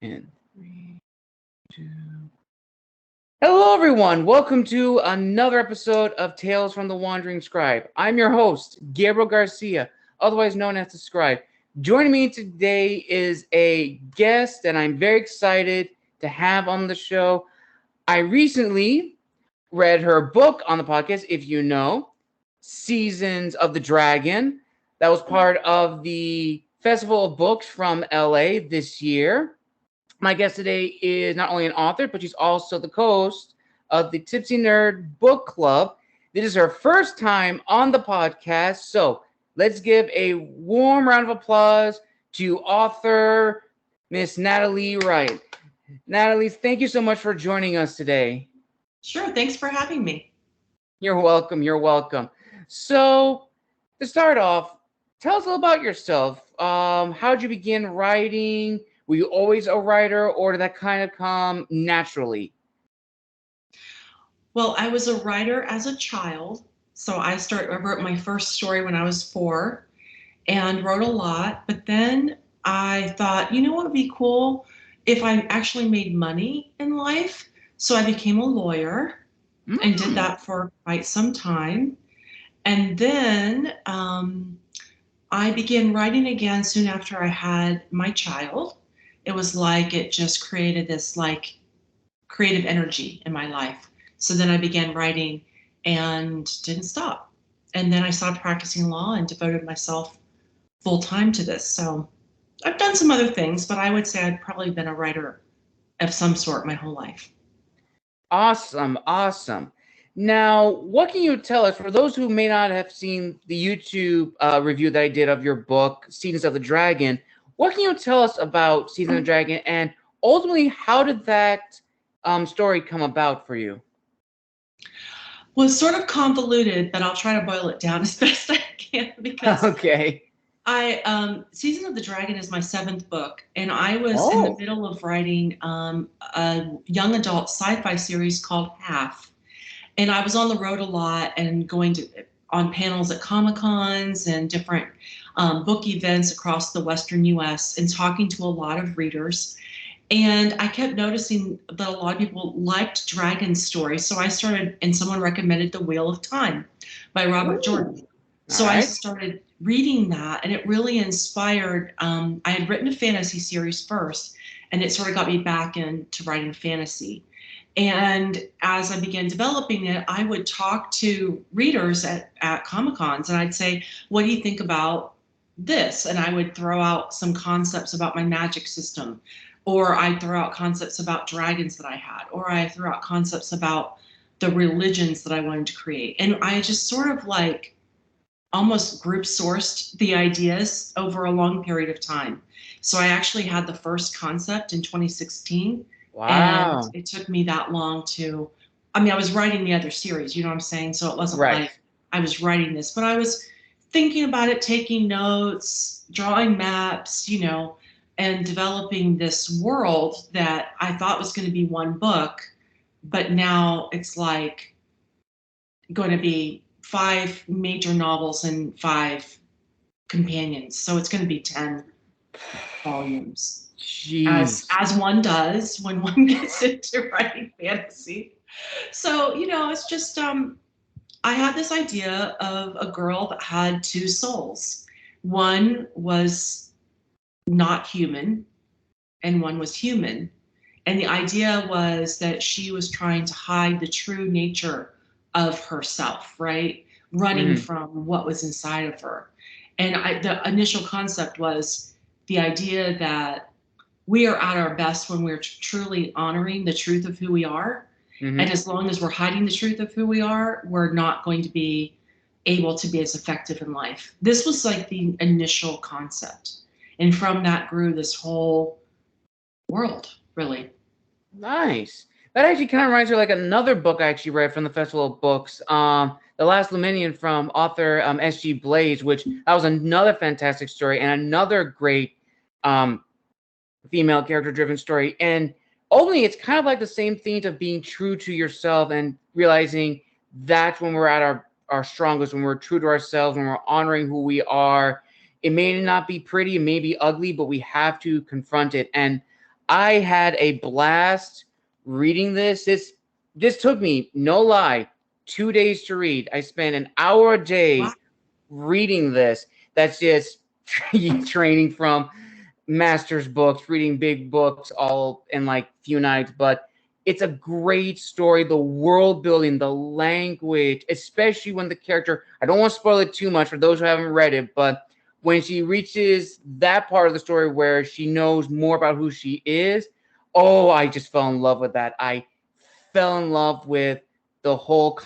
In 3, 2. Hello, everyone. Welcome to another episode of Tales from the Wandering Scribe. I'm your host, Gabriel Garcia, otherwise known as the Scribe. Joining me today is a guest that I'm very excited to have on the show. I recently read her book on the podcast, if you know, Seasons of the Dragon. That was part of the Festival of Books from LA this year. My guest today is not only an author, but she's also the co-host of the Tipsy Nerd Book Club. This is her first time on the podcast, so let's give a warm round of applause to author Miss Natalie Wright. Natalie, thank you so much for joining us today. Sure, thanks for having me. You're welcome. You're welcome. So, to start off, tell us a little about yourself. How did you begin writing? Were you always a writer, or did that kind of come naturally? Well, I was a writer as a child. So I wrote my first story when I was 4 and wrote a lot. But then I thought, what would be cool if I actually made money in life? So I became a lawyer and did that for quite some time. And then I began writing again soon after I had my child. It was like it just created this creative energy in my life. So then I began writing and didn't stop. And then I started practicing law and devoted myself full time to this. So I've done some other things, but I would say I've probably been a writer of some sort my whole life. Awesome. Awesome. Now, what can you tell us, for those who may not have seen the YouTube review that I did of your book, Seasons of the Dragon, what can you tell us about Seasons of the Dragon, and ultimately, how did that story come about for you? Well, it's sort of convoluted, but I'll try to boil it down as best I can because Okay. Season of the Dragon is my 7th book, and I was in the middle of writing a young adult sci-fi series called Half. And I was on the road a lot and going on panels at Comic-Cons and different book events across the Western US and talking to a lot of readers. And I kept noticing that a lot of people liked dragon stories. So I started, and someone recommended The Wheel of Time by Robert Jordan. So I started reading that, and it really inspired. I had written a fantasy series first, and it sort of got me back into writing fantasy. And as I began developing it, I would talk to readers at Comic-Cons, and I'd say, what do you think about this? And I would throw out some concepts about my magic system, or I'd throw out concepts about dragons that I had, or I threw out concepts about the religions that I wanted to create. And I just sort of almost group sourced the ideas over a long period of time. So I actually had the first concept in 2016. Wow. And it took me that long I was writing the other series, you know what I'm saying? So it wasn't like I was writing this, but I was thinking about it, taking notes, drawing maps, and developing this world that I thought was going to be one book, but now it's going to be 5 major novels and 5 companions. So it's going to be 10 volumes. Jeez. As one does when one gets into writing fantasy. So, it's just, I had this idea of a girl that had 2 souls. One was not human and one was human. And the idea was that she was trying to hide the true nature of herself, right? Running from what was inside of her. And the initial concept was the idea that we are at our best when we're truly honoring the truth of who we are. And as long as we're hiding the truth of who we are, we're not going to be able to be as effective in life. This was the initial concept. And from that grew this whole world, really. Nice. That actually kind of reminds me of another book I actually read from the Festival of Books, The Last Luminian from author S.G. Blaze, which that was another fantastic story and another great female character-driven story. And ultimately, it's kind of like the same themes of being true to yourself and realizing that's when we're at our strongest, when we're true to ourselves, when we're honoring who we are. It may not be pretty, it may be ugly, but we have to confront it. And I had a blast reading this. This took me, no lie, 2 days to read. I spent an hour a day reading this. That's just training from master's books, reading big books all in like few nights. But it's a great story. The world building, the language, especially when the character, I don't want to spoil it too much for those who haven't read it, but when she reaches that part of the story where she knows more about who she is, oh, I just fell in love with that. I fell in love with the whole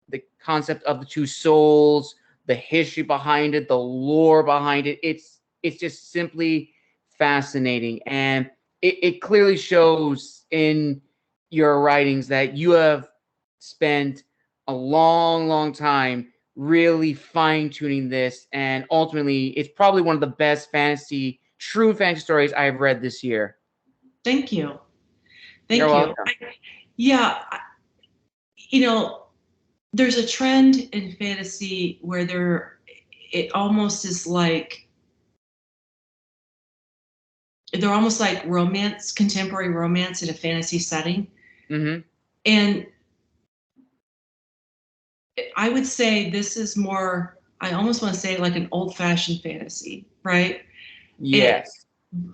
the concept of the two souls, the history behind it, the lore behind it. It's just simply fascinating, and it clearly shows in your writings that you have spent a long, long time really fine-tuning this, and ultimately it's probably one of the best true fantasy stories I've read this year. Thank you. You're Thank you. welcome. Yeah, there's a trend in fantasy where it almost is like, they're almost like romance, contemporary romance in a fantasy setting. Mm-hmm. And I would say this is more, I almost want to say like an old-fashioned fantasy, right? Yes.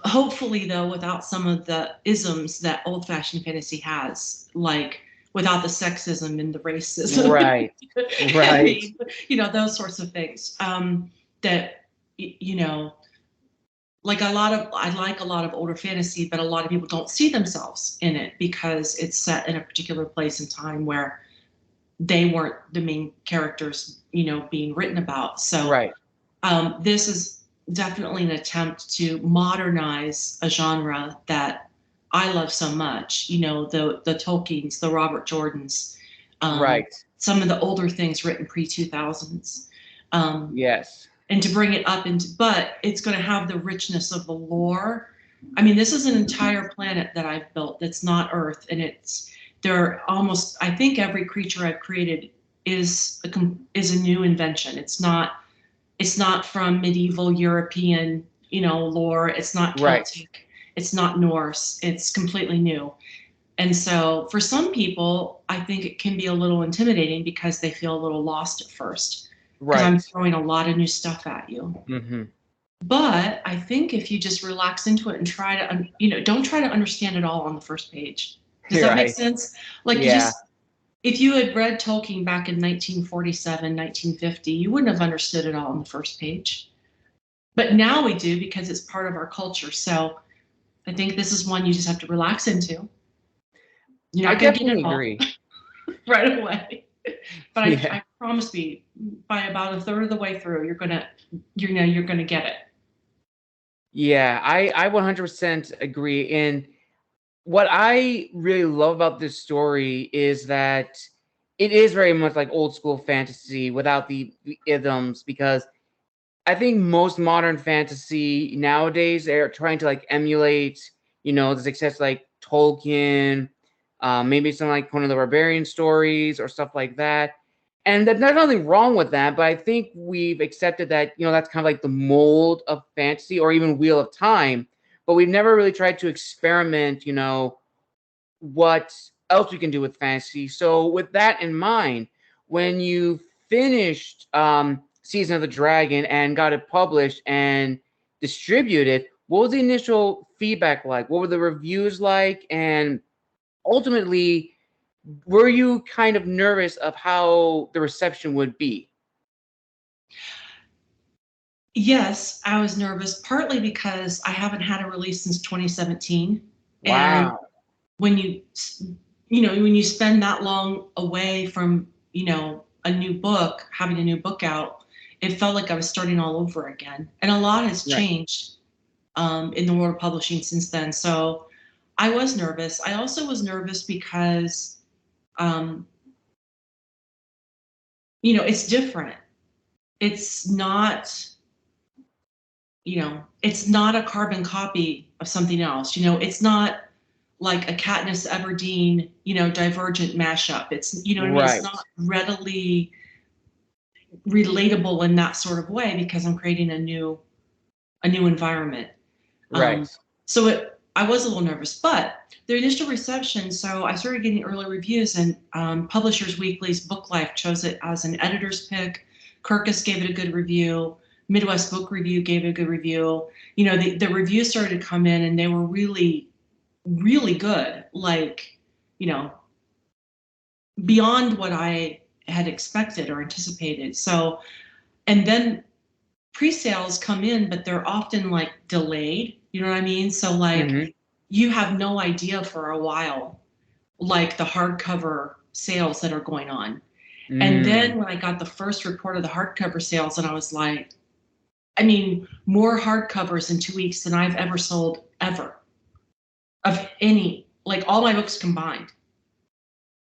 Hopefully, though, without some of the isms that old-fashioned fantasy has, like without the sexism and the racism. Right. I Right. mean, those sorts of things. That, like I like a lot of older fantasy, but a lot of people don't see themselves in it because it's set in a particular place and time where they weren't the main characters, being written about. So Right. this is definitely an attempt to modernize a genre that I love so much. The Tolkiens, the Robert Jordans, Right. some of the older things written pre-2000s. Yes. And to bring it up but it's going to have the richness of the lore. I mean, this is an entire planet that I've built that's not Earth, and I think every creature I've created is a new invention. It's not from medieval European, lore. It's not Right. Celtic. It's not Norse. It's completely new. And so for some people, I think it can be a little intimidating because they feel a little lost at first, because I'm Right. throwing a lot of new stuff at you. Mm-hmm. But I think if you just relax into it and try to, don't try to understand it all on the first page. Does that make Right. sense? Like, Yeah. if you had read Tolkien back in 1947, 1950, you wouldn't have understood it all on the first page. But now we do because it's part of our culture. So I think this is one you just have to relax into. You're I not going to get definitely it all agree. right away. But Yeah. I promise you, by about a third of the way through, you're gonna get it. Yeah, I 100% agree. And what I really love about this story is that it is very much like old school fantasy without the isms, because I think most modern fantasy nowadays, they're trying to like emulate, the success like Tolkien, maybe some like Conan the Barbarian stories or stuff like that. And there's nothing wrong with that, but I think we've accepted that, that's kind of like the mold of fantasy or even Wheel of Time, but we've never really tried to experiment, what else we can do with fantasy. So with that in mind, when you finished Season of the Dragon and got it published and distributed, what was the initial feedback like? What were the reviews like? And ultimately, were you kind of nervous of how the reception would be? Yes, I was nervous, partly because I haven't had a release since 2017. And Wow. when when you spend that long away from, a new book, having a new book out, it felt like I was starting all over again. And a lot has Right. changed in the world of publishing since then. So I was nervous. I also was nervous because, um, it's different. It's not, it's not a carbon copy of something else. It's not like a Katniss Everdeen, Divergent mashup. It's, what I mean? It's Right. not readily relatable in that sort of way because I'm creating a new environment. Right. So I was a little nervous, but the initial reception, so I started getting early reviews, and Publishers Weekly's Book Life chose it as an editor's pick. Kirkus gave it a good review. Midwest Book Review gave it a good review. You know, the reviews started to come in, and they were really, really good. Like, you know, beyond what I had expected or anticipated. So, and then pre-sales come in, but they're often like delayed. You know what I mean? So like you have no idea for a while, like the hardcover sales that are going on. And then when I got the first report of the hardcover sales, and I was like, I mean, more hardcovers in 2 weeks than I've ever sold ever, of any, like all my books combined.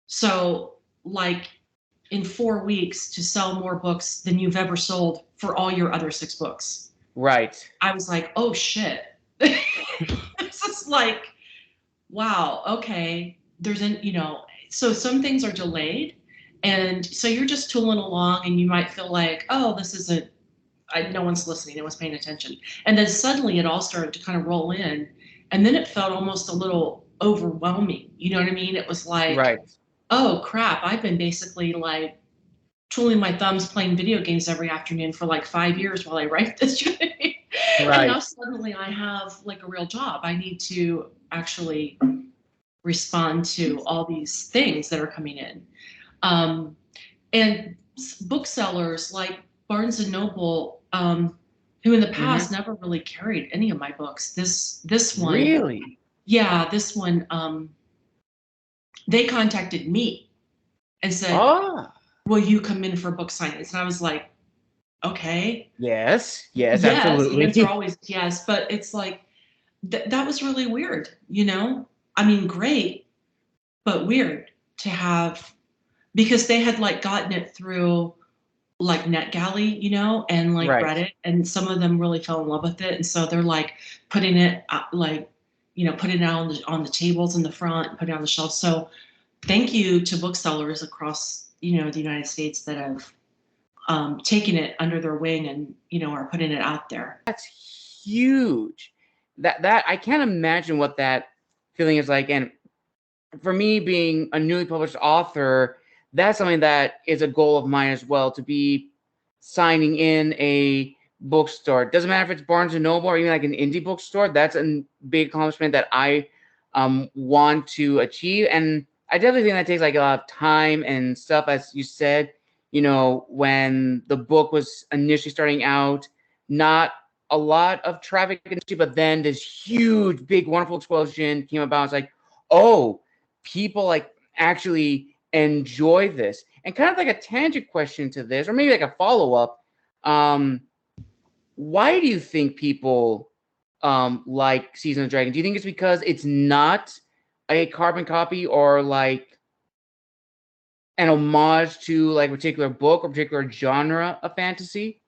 So like in 4 weeks to sell more books than you've ever sold for all your other 6 books. Right. I was like, oh shit. It's just like, wow, okay. There's an, you know, so some things are delayed. And so you're just tooling along, and you might feel like, oh, this isn't, no one's listening, no one's paying attention. And then suddenly it all started to kind of roll in. And then it felt almost a little overwhelming. You know what I mean? It was like, right. Oh crap, I've been basically like twiddling my thumbs playing video games every afternoon for like 5 years while I write this. Right. And now suddenly I have like a real job. I need to actually respond to all these things that are coming in. And booksellers like Barnes and Noble, who in the past never really carried any of my books. This one, really, yeah, this one, they contacted me and said, will you come in for book signings? And I was like, okay. Yes, absolutely. The answer always yes, but it's like, that was really weird, you know? I mean, great, but weird to have, because they had like gotten it through like NetGalley, you know, and like Reddit, and some of them really fell in love with it. And so they're like putting it like, you know, putting it out on the tables in the front, putting it on the shelf. So thank you to booksellers across, you know, the United States that have taken it under their wing and, you know, are putting it out there. That's huge. That I can't imagine what that feeling is like. And for me, being a newly published author, that's something that is a goal of mine as well, to be signing in a bookstore. It doesn't matter if it's Barnes and Noble or even like an indie bookstore. That's a big accomplishment that I want to achieve. And I definitely think that takes like a lot of time and stuff, as you said. You know, when the book was initially starting out, not a lot of traffic, but then this huge, big, wonderful explosion came about. It's like, oh, people like actually enjoy this. And kind of like a tangent question to this, or maybe like a follow-up, why do you think people like Season of the Dragon? Do you think it's because it's not a carbon copy or like an homage to like a particular book or particular genre of fantasy?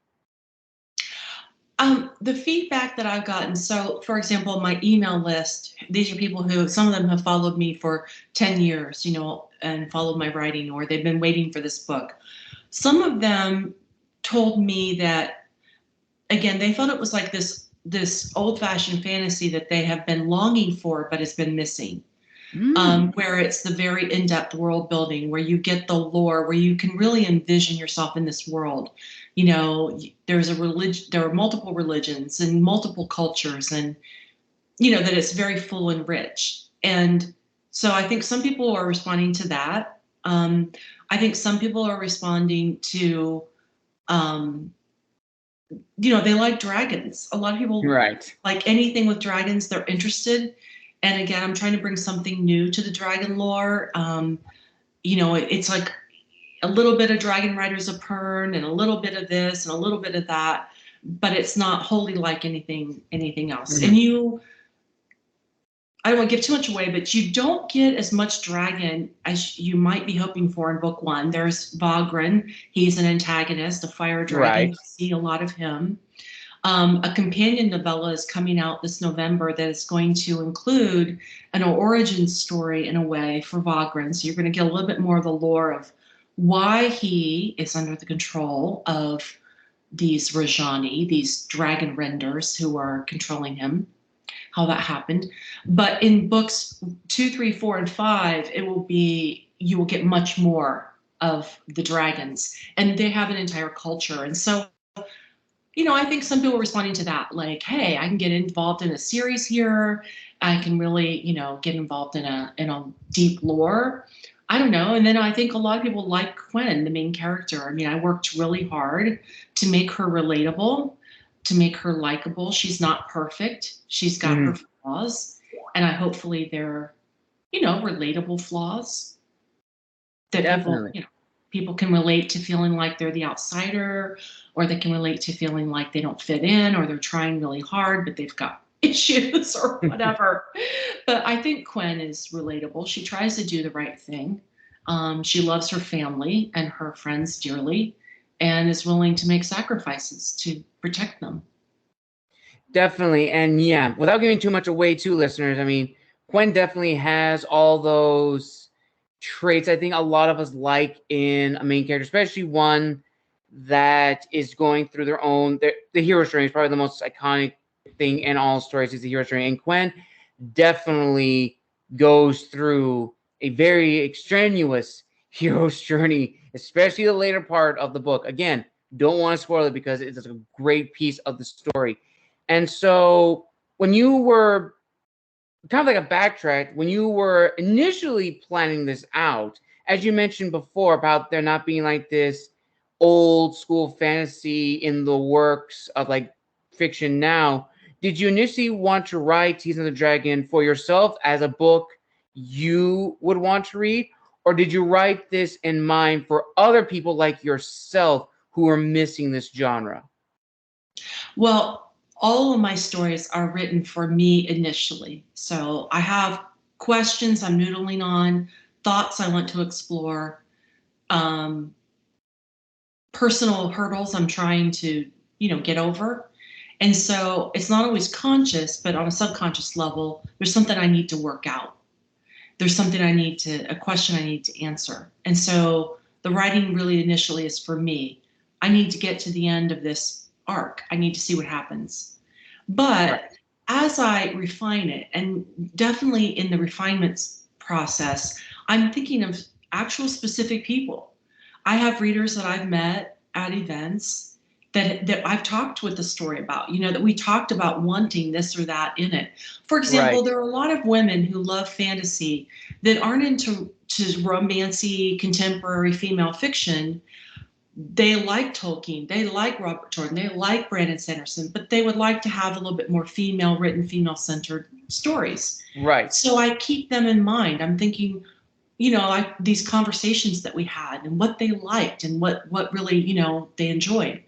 The feedback that I've gotten, so for example, my email list, these are people who, some of them have followed me for 10 years, you know, and followed my writing, or they've been waiting for this book. Some of them told me that, again, they felt it was like this old-fashioned fantasy that they have been longing for, but has been missing. Where it's the very in-depth world building, where you get the lore, where you can really envision yourself in this world. You know, there's a religion, there are multiple religions and multiple cultures, and you know that it's very full and rich. And so I think some people are responding to that. I think some people are responding to, you know, they like dragons. A lot of people like anything with dragons, they're interested. And again, I'm trying to bring something new to the dragon lore. You know, it's like a little bit of Dragon Riders of Pern and a little bit of this and a little bit of that, but it's not wholly like anything else. And I don't want to give too much away, but you don't get as much dragon as you might be hoping for in book one. There's Vagrin. He's an antagonist, a fire dragon. You see a lot of him. A companion novella is coming out this November that is going to include an origin story in a way for Vagrin. So you're going to get a little bit more of the lore of why he is under the control of these Rajani, these dragon renders who are controlling him. how that happened. But in books 2, 3, 4, and 5, you will get much more of the dragons, and they have an entire culture. And so, I think some people are responding to that, like, hey, I can get involved in a series here. I can really, get involved in a deep lore. I don't know. And then I think a lot of people like Gwen, the main character. I mean, I worked really hard to make her relatable, to make her likable. She's not perfect. She's got her flaws, and hopefully they're, relatable flaws that people can relate to, feeling like they're the outsider, or they can relate to feeling like they don't fit in, or they're trying really hard but they've got issues or whatever. But I think Gwen is relatable. She tries to do the right thing. She loves her family and her friends dearly, and is willing to make sacrifices to protect them. Definitely. And yeah, without giving too much away to listeners, I mean, Gwen definitely has all those traits I think a lot of us like in a main character, especially one that is going through their own, the hero journey is probably the most iconic thing in all stories, is the hero journey. And Gwen definitely goes through a very extraneous hero's journey, especially the later part of the book. Again, don't want to spoil it because it's a great piece of the story. And so when you were kind of like a backtrack, when you were initially planning this out, as you mentioned before about there not being like this old school fantasy in the works of like fiction now, did you initially want to write Season of the Dragon for yourself as a book you would want to read? Or did you write this in mind for other people like yourself who are missing this genre? Well, all of my stories are written for me initially. So I have questions I'm noodling on, thoughts I want to explore, personal hurdles I'm trying to, get over. And so it's not always conscious, but on a subconscious level, there's something I need to work out. There's something a question I need to answer. And so the writing really initially is for me. I need to get to the end of this arc. I need to see what happens. But as I refine it, and definitely in the refinements process, I'm thinking of actual specific people. I have readers that I've met at events that I've talked with the story about, that we talked about wanting this or that in it. For example, there are a lot of women who love fantasy that aren't into romancy, contemporary female fiction. They like Tolkien, they like Robert Jordan, they like Brandon Sanderson, but they would like to have a little bit more female-written, female-centered stories. Right. So I keep them in mind. I'm thinking, like these conversations that we had and what they liked and what really, they enjoyed.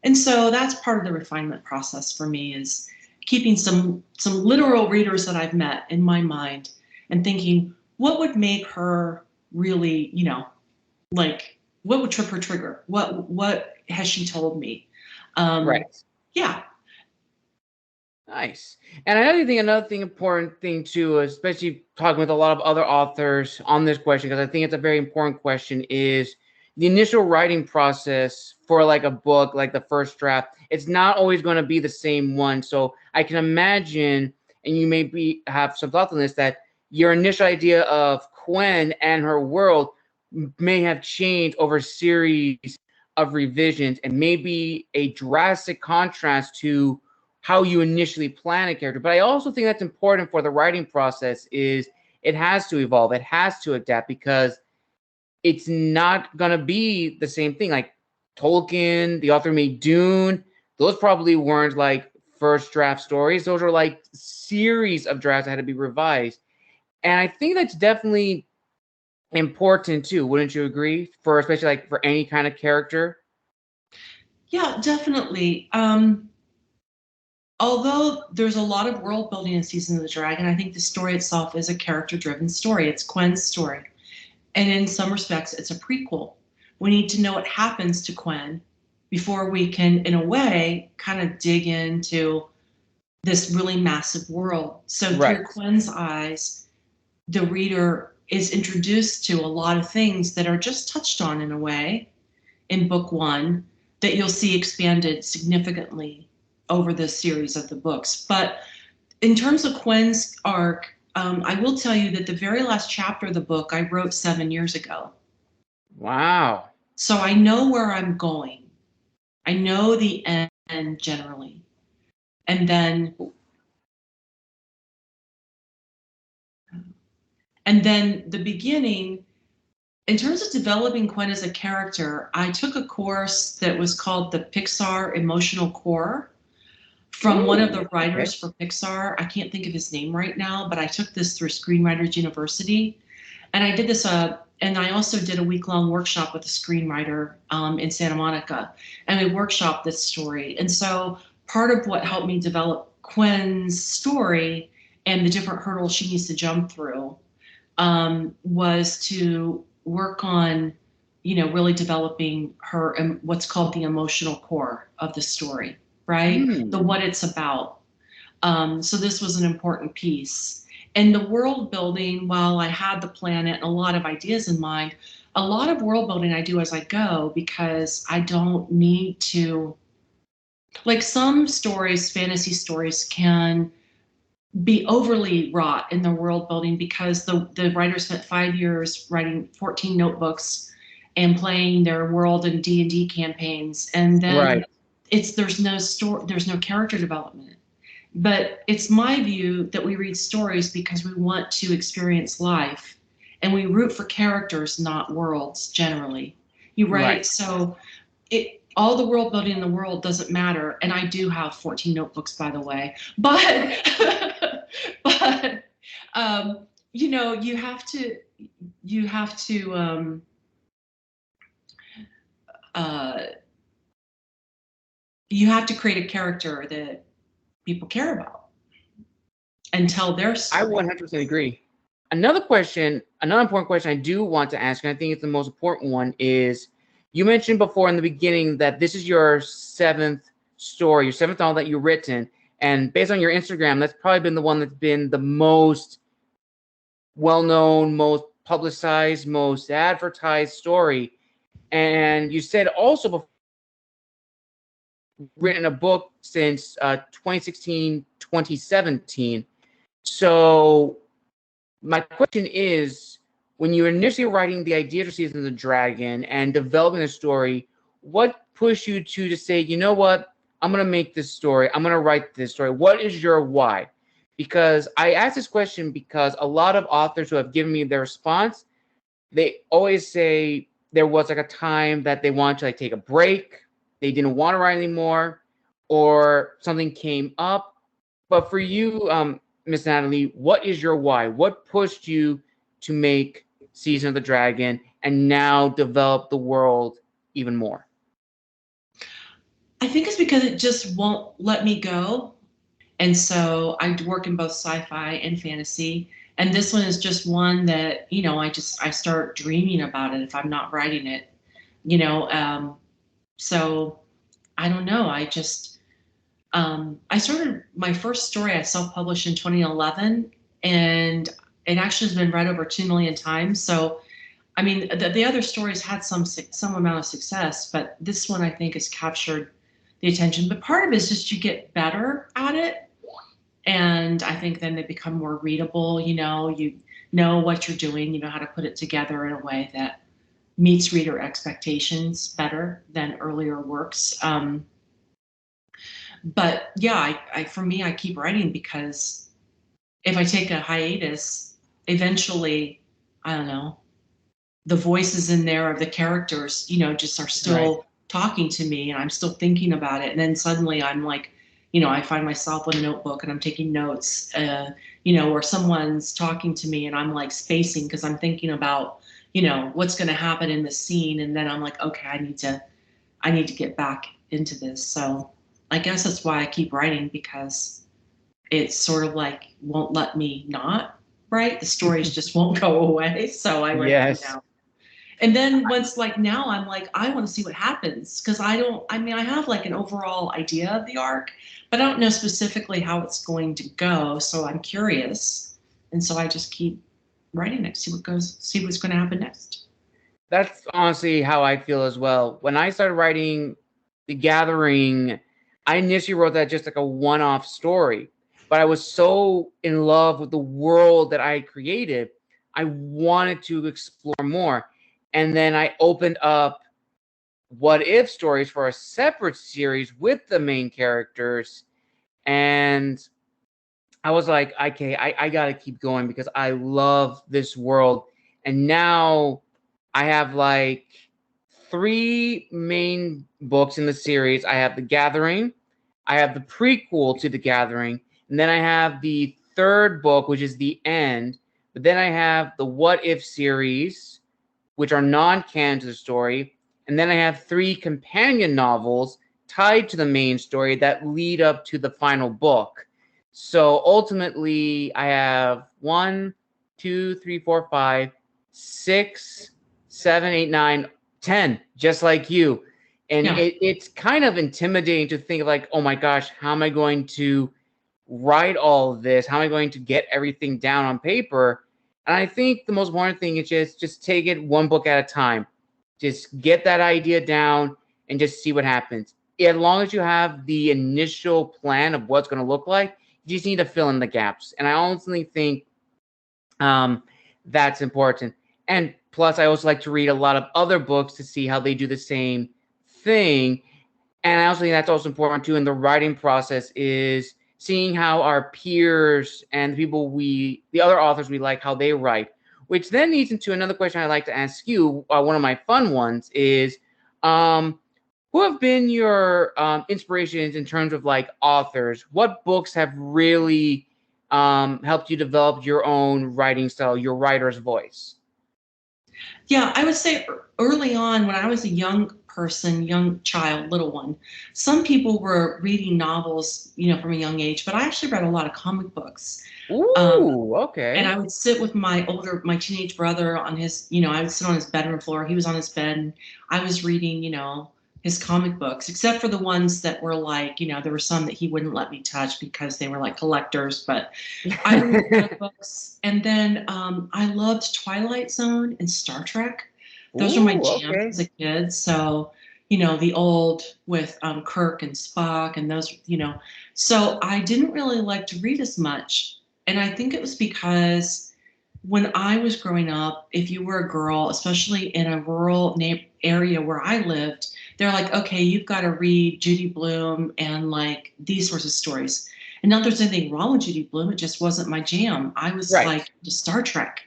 And so that's part of the refinement process for me, is keeping some literal readers that I've met in my mind and thinking, what would make her really, like, what would trip her trigger? What has she told me? Right. Yeah. Nice. And another thing important thing too, especially talking with a lot of other authors on this question, because I think it's a very important question, is the initial writing process for like a book, like the first draft. It's not always going to be the same one. So I can imagine, and you maybe have some thoughts on this, that your initial idea of Gwen and her world may have changed over a series of revisions, and maybe a drastic contrast to how you initially plan a character. But I also think that's important for the writing process, is it has to evolve, it has to adapt, because it's not going to be the same thing. Like Tolkien, the author made Dune, those probably weren't like first draft stories. Those are like series of drafts that had to be revised. And I think that's definitely important too. Wouldn't you agree? For especially like for any kind of character? Yeah, definitely. Although there's a lot of world building in Season of the Dragon, I think the story itself is a character-driven story. It's Gwen's story. And in some respects, it's a prequel. We need to know what happens to Gwen before we can, in a way, kind of dig into this really massive world. So through Gwen's eyes, the reader is introduced to a lot of things that are just touched on in a way in book 1 that you'll see expanded significantly over the series of the books. But in terms of Quinn's arc, I will tell you that the very last chapter of the book I wrote 7 years ago. Wow. So I know where I'm going. I know the end generally. And then the beginning, in terms of developing Quinn as a character, I took a course that was called the Pixar Emotional Core from one of the writers for Pixar. I can't think of his name right now, but I took this through Screenwriters University. And I did this, and I also did a week-long workshop with a screenwriter in Santa Monica. And we workshopped this story. And so part of what helped me develop Quinn's story and the different hurdles she needs to jump through was to work on, really developing her, what's called the emotional core of the story, right? The what it's about. So this was an important piece. And the world building, while I had the planet and a lot of ideas in mind, a lot of world building I do as I go because I don't need to, like some stories, fantasy stories can be overly wrought in the world building because the writer spent 5 years writing 14 notebooks and playing their world and D&D campaigns. And then there's no character development. But it's my view that we read stories because we want to experience life and we root for characters, not worlds generally. Right? So all the world building in the world doesn't matter. And I do have 14 notebooks, by the way, but you have to create a character that people care about and tell their story. I 100% agree. Another important question I do want to ask, and I think it's the most important one, is you mentioned before in the beginning that this is your 7th story, your 7th novel that you've written. And based on your Instagram, that's probably been the one that's been the most well-known, most publicized, most advertised story. And you said also before written a book since 2016, 2017. So my question is, when you were initially writing the idea for Season of the Dragon and developing the story, what pushed you to say, you know what, I'm going to make this story. I'm going to write this story. What is your why? Because I asked this question because a lot of authors who have given me their response, they always say there was like a time that they wanted to like take a break. They didn't want to write anymore, or something came up. But for you, Miss Natalie, what is your why? What pushed you to make Season of the Dragon and now develop the world even more? I think it's because it just won't let me go. And so I work in both sci-fi and fantasy. And this one is just one that, I start dreaming about it if I'm not writing it, so I don't know. I started my first story I self-published in 2011, and it actually has been read over 2 million times. So, I mean, the other stories had some amount of success, but this one I think has captured the attention. But part of it is just you get better at it. And I think then they become more readable. You know what you're doing, you know how to put it together in a way that meets reader expectations better than earlier works. But yeah, for me, I keep writing because if I take a hiatus, eventually, I don't know, the voices in there of the characters, just are still talking to me and I'm still thinking about it. And then suddenly I'm like, I find myself with a notebook and I'm taking notes, or someone's talking to me and I'm like spacing because I'm thinking about, what's going to happen in the scene. And then I'm like, okay, I need to get back into this. So I guess that's why I keep writing, because it's sort of like won't let me not write. The stories just won't go away. So I write them down. And then once now I'm like, I want to see what happens, because I have like an overall idea of the arc, but I don't know specifically how it's going to go. So I'm curious. And so I just keep writing it, see what's going to happen next. That's honestly how I feel as well. When I started writing The Gathering, I initially wrote that just like a one-off story. but I was so in love with the world that I created, I wanted to explore more. And then I opened up what if stories for a separate series with the main characters. And I was like, okay, I got to keep going because I love this world. And now I have like 3 main books in the series. I have The Gathering, I have the prequel to The Gathering, and then I have the 3rd book, which is The End. But then I have the What If series, which are non-canon to the story. And then I have 3 companion novels tied to the main story that lead up to the final book. So ultimately, I have 1, 2, 3, 4, 5, 6, 7, 8, 9, 10, just like you. And Yeah. it's kind of intimidating to think of like, oh my gosh, how am I going to write all of this? How am I going to get everything down on paper? And I think the most important thing is just take it one book at a time. Just get that idea down and just see what happens. As long as you have the initial plan of what's going to look like, you just need to fill in the gaps. And I honestly think that's important. And plus, I also like to read a lot of other books to see how they do the same thing. And I also think that's also important too in the writing process is seeing how our peers and the other authors we like, how they write, which then leads into another question I'd like to ask you. One of my fun ones is, who have been your inspirations in terms of like authors? What books have really helped you develop your own writing style, your writer's voice? Yeah, I would say early on when I was a young person, young child, little one, some people were reading novels, from a young age, but I actually read a lot of comic books. Ooh, And okay. I would sit with my teenage brother on his, I would sit on his bedroom floor. He was on his bed and I was reading, his comic books, except for the ones that were like, there were some that he wouldn't let me touch because they were like collectors, but I read comic books. And then I loved Twilight Zone and Star Trek. Those were my Ooh, jams okay. as a kid. So, the old with Kirk and Spock and those, so I didn't really like to read as much. And I think it was because when I was growing up, if you were a girl, especially in a rural area where I lived, they're like, okay, you've got to read Judy Blume and like these sorts of stories. And not that there's anything wrong with Judy Blume, it just wasn't my jam. I was Right. like to Star Trek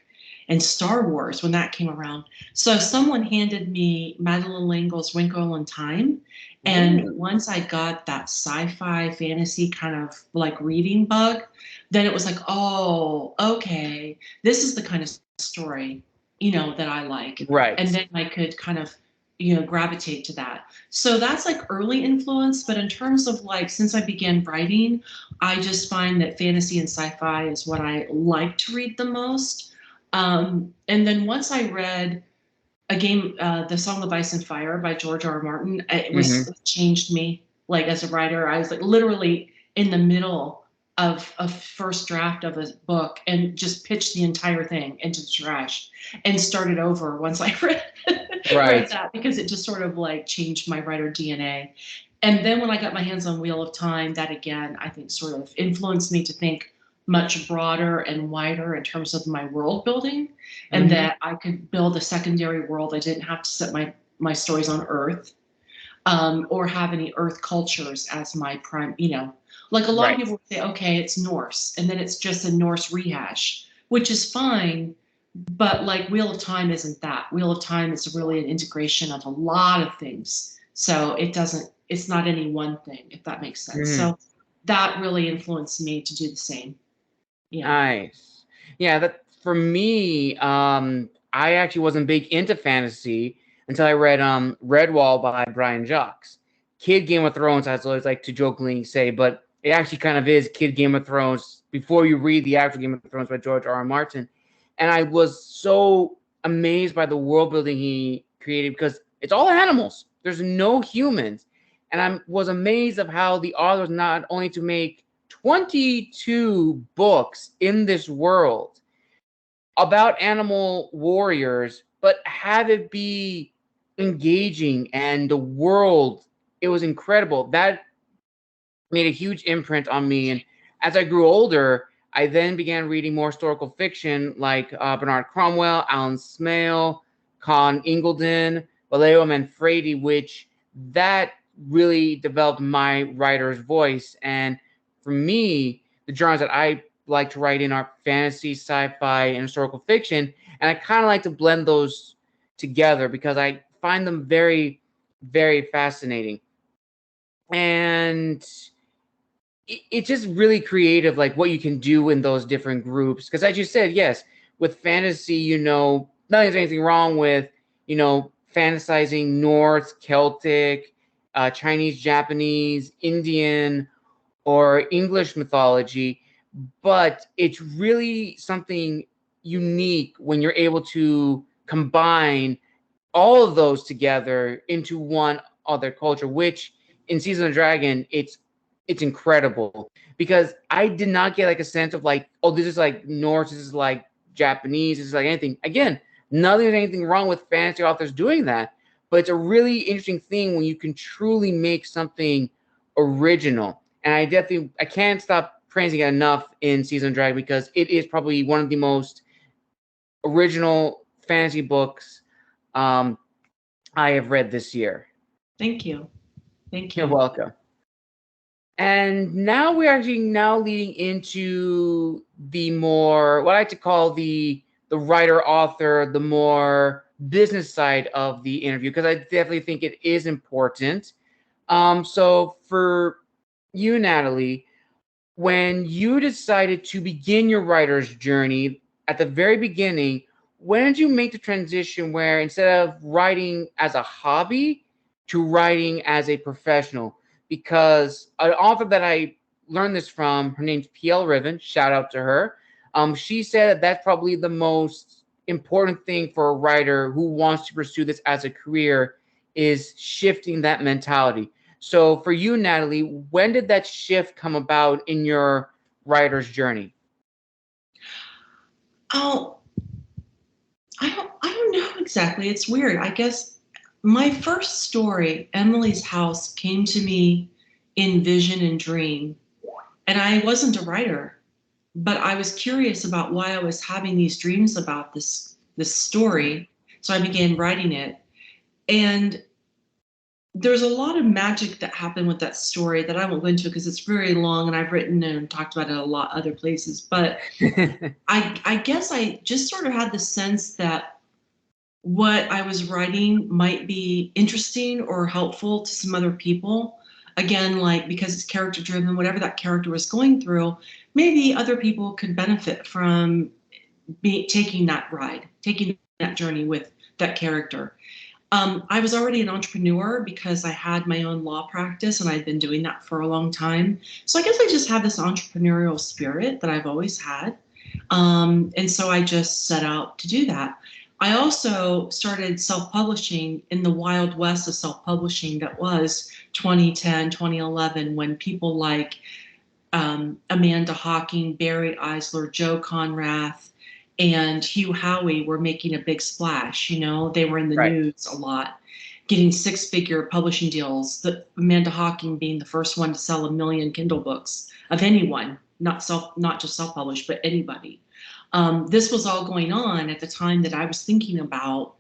and Star Wars when that came around. So someone handed me Madeleine L'Engle's Wrinkle in Time. And Ooh, once I got that sci-fi fantasy kind of like reading bug, then it was like, oh, okay, this is the kind of story, that I like. And right. then I could kind of, gravitate to that. So that's like early influence. But in terms of like, since I began writing, I just find that fantasy and sci-fi is what I like to read the most. And then once I read The Song of Ice and Fire by George R. R. Martin, it changed me like as a writer. I was like literally in the middle of a first draft of a book and just pitched the entire thing into the trash and started over once I read Right. that because it just sort of like changed my writer DNA. And then when I got my hands on Wheel of Time, that again, I think sort of influenced me to think much broader and wider in terms of my world building and Mm-hmm. that I could build a secondary world. I didn't have to set my stories on Earth or have any Earth cultures as my prime, like a lot of Right. people would say, okay, it's Norse, and then it's just a Norse rehash, which is fine. But like Wheel of Time isn't that. Wheel of Time is really an integration of a lot of things. So it's not any one thing, if that makes sense. Mm-hmm. So that really influenced me to do the same. Yeah. Nice. Yeah, that for me, I actually wasn't big into fantasy until I read Redwall by Brian Jacques. Kid Game of Thrones, I always like to jokingly say, but it actually kind of is Kid Game of Thrones before you read the actual Game of Thrones by George R. R. Martin. And I was so amazed by the world building he created because it's all animals. There's no humans. And I was amazed of how the author was not only to make 22 books in this world about animal warriors, but have it be engaging and the world, it was incredible. That made a huge imprint on me. And as I grew older, I then began reading more historical fiction like Bernard Cromwell, Alan Smale, Con Ingledon, Vallejo Manfredi, which that really developed my writer's voice. And for me, the genres that I like to write in are fantasy, sci-fi, and historical fiction. And I kind of like to blend those together because I find them very, very fascinating. And it's just really creative, like what you can do in those different groups. Because as you said, yes, with fantasy, nothing's anything wrong with, fantasizing Norse, Celtic, Chinese, Japanese, Indian, or English mythology. But it's really something unique when you're able to combine all of those together into one other culture, which in Season of the Dragon, it's incredible because I did not get like a sense of like, oh, this is like Norse, this is like Japanese, this is like anything. Again, there's anything wrong with fantasy authors doing that, but it's a really interesting thing when you can truly make something original. And I can't stop praising it enough in Season of the Dragon because it is probably one of the most original fantasy books I have read this year. Thank you. Thank you. You're welcome. And now we're actually leading into the more, what I like to call the writer author, the more business side of the interview, because I definitely think it is important. So for you, Natalie, when you decided to begin your writer's journey at the very beginning, when did you make the transition where instead of writing as a hobby to writing as a professional? Because an author that I learned this from, her name's P.L. Riven, shout out to her. She said that that's probably the most important thing for a writer who wants to pursue this as a career is shifting that mentality. So for you, Natalie, when did that shift come about in your writer's journey? Oh, I don't know exactly. It's weird. I guess my first story, Emily's House, came to me in vision and dream. And I wasn't a writer, but I was curious about why I was having these dreams about this story. So I began writing it. And there's a lot of magic that happened with that story that I won't go into because it's very long and I've written and talked about it a lot other places. But I guess I just sort of had the sense that what I was writing might be interesting or helpful to some other people. Again, like because it's character driven, whatever that character was going through, maybe other people could benefit from taking that ride, taking that journey with that character. I was already an entrepreneur because I had my own law practice and I'd been doing that for a long time. So I guess I just have this entrepreneurial spirit that I've always had. And so I just set out to do that. I also started self-publishing in the wild west of self-publishing that was 2010, 2011, when people like Amanda Hawking, Barry Eisler, Joe Conrath, and Hugh Howey were making a big splash. They were in the news a lot, getting six-figure publishing deals. Amanda Hawking being the first one to sell 1 million Kindle books of anyone, not just self-published, but anybody. This was all going on at the time that I was thinking about,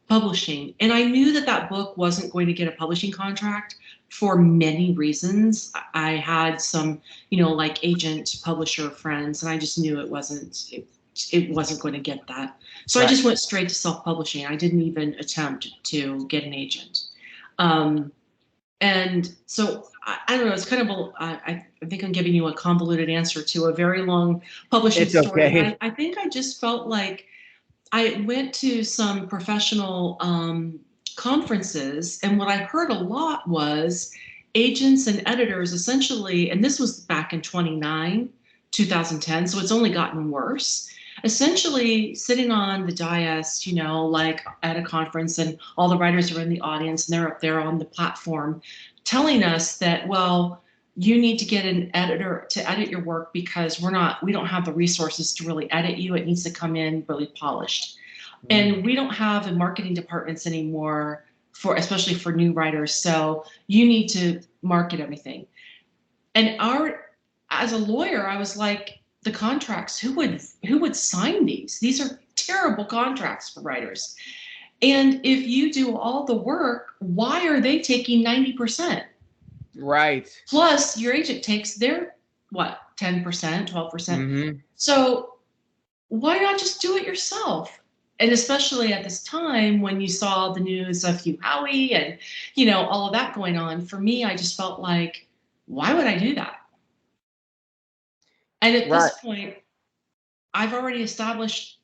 publishing. And I knew that book wasn't going to get a publishing contract for many reasons. I had some, like agent publisher friends, and I just knew it wasn't going to get that. So I just went straight to self-publishing. I didn't even attempt to get an agent. And so I don't know, it's kind of I think I'm giving you a convoluted answer to a very long publishing story. Okay. I think I just felt like I went to some professional conferences, and what I heard a lot was agents and editors essentially, and this was back in 2010, so it's only gotten worse. Essentially sitting on the dais, like at a conference, and all the writers are in the audience and they're up there on the platform telling us that, well, you need to get an editor to edit your work because we don't have the resources to really edit you. It needs to come in really polished. And we don't have the marketing departments anymore especially for new writers. So you need to market everything. And as a lawyer, I was like, the contracts, who would sign these? These are terrible contracts for writers. And if you do all the work, why are they taking 90%? Right. Plus, your agent takes their, what, 10%, 12%? Mm-hmm. So why not just do it yourself? And especially at this time when you saw the news of Hugh Howey and, all of that going on, for me, I just felt like, why would I do that? And at Right. this point, I've already established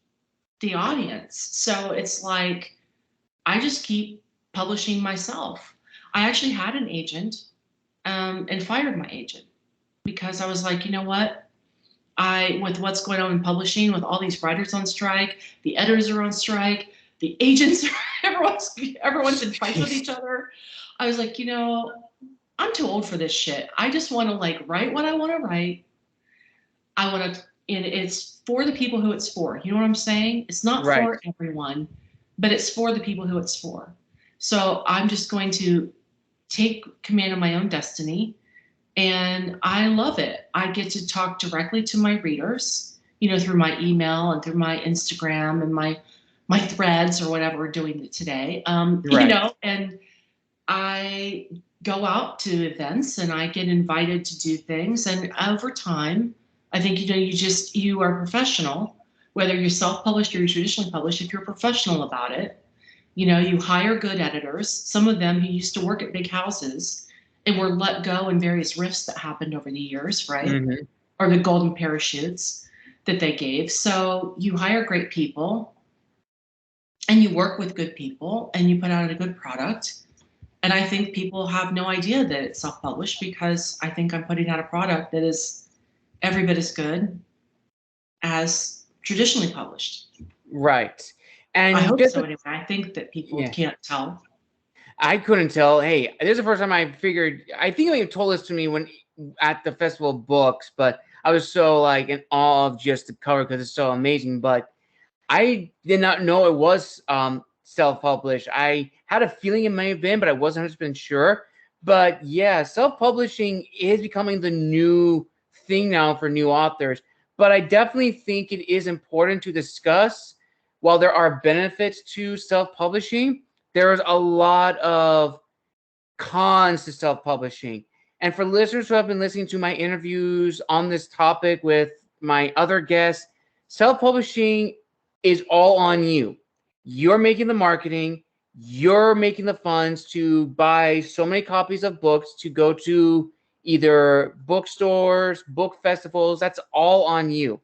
the audience. So it's like, I just keep publishing myself. I actually had an agent and fired my agent because I was like, you know what? With what's going on in publishing, with all these writers on strike, the editors are on strike, the agents, everyone's in fights with each other. I was like, I'm too old for this shit. I just want to write what I want to write. I want to, and it's for the people who it's for. You know what I'm saying? It's not Right. for everyone, but it's for the people who it's for. So I'm just going to take command of my own destiny. And I love it. I get to talk directly to my readers, through my email and through my Instagram and my threads or whatever we're doing today. Right. And I go out to events and I get invited to do things. And over time, I think, you are professional, whether you're self-published or you're traditionally published. If you're professional about it, you hire good editors, some of them who used to work at big houses and were let go in various rifts that happened over the years, right? Mm-hmm. Or the golden parachutes that they gave. So you hire great people and you work with good people and you put out a good product. And I think people have no idea that it's self-published because I think I'm putting out a product that is every bit as good as traditionally published. Right. And I hope just so anyway. I think that people yeah. can't tell. I couldn't tell. Hey, this is the first time I figured. I think you told this to me when at the Festival of Books, but I was so in awe of just the cover because it's so amazing. But I did not know it was self-published. I had a feeling it may have been, but I wasn't 100% sure. But yeah, self-publishing is becoming the new thing now for new authors. But I definitely think it is important to discuss. While there are benefits to self-publishing, there's a lot of cons to self-publishing. And for listeners who have been listening to my interviews on this topic with my other guests, self-publishing is all on you. You're making the marketing, you're making the funds to buy so many copies of books to go to either bookstores, book festivals. That's all on you.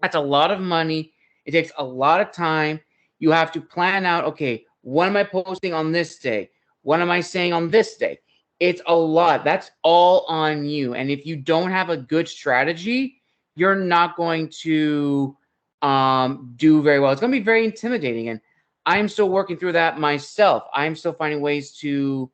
That's a lot of money. It takes a lot of time. You have to plan out, okay, what am I posting on this day? What am I saying on this day? It's a lot. That's all on you. And if you don't have a good strategy, you're not going to do very well. It's going to be very intimidating. And I'm still working through that myself. I'm still finding ways to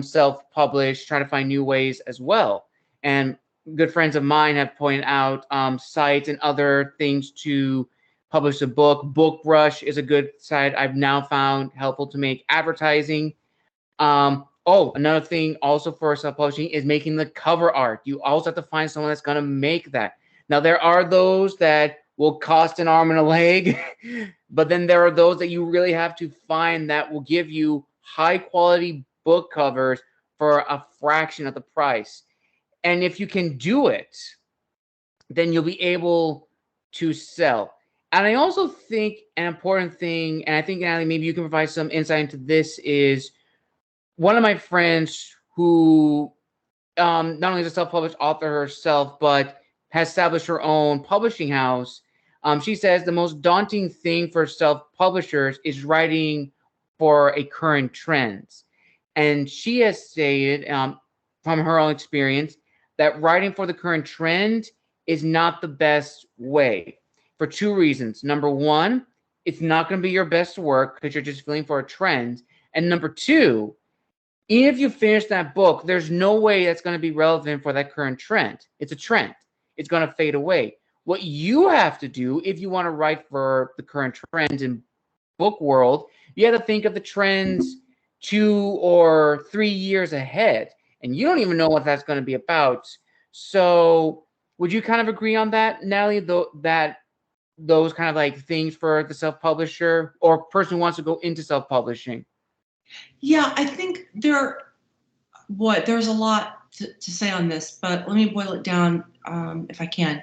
self-publish, trying to find new ways as well. And good friends of mine have pointed out sites and other things to publish a book. BookBrush is a good site I've now found helpful to make advertising. Another thing also for self-publishing is making the cover art. You also have to find someone that's going to make that. Now, there are those that will cost an arm and a leg, but then there are those that you really have to find that will give you high-quality book covers for a fraction of the price. And if you can do it, then you'll be able to sell. And I also think an important thing, and I think, Natalie, maybe you can provide some insight into this, is one of my friends who not only is a self-published author herself, but has established her own publishing house. She says the most daunting thing for self-publishers is writing for a current trends. And she has stated from her own experience that writing for the current trend is not the best way for two reasons. Number one, it's not going to be your best work because you're just feeling for a trend. And number two, even if you finish that book, there's no way that's going to be relevant for that current trend. It's a trend. It's going to fade away. What you have to do if you want to write for the current trends in book world, you have to think of the trends 2 or 3 years ahead. And you don't even know what that's going to be about. So Would you kind of agree on that, Natalie? Though that those kind of like things for the self-publisher or person who wants to go into self-publishing? Yeah, I think there's a lot to say on this, but let me boil it down if I can.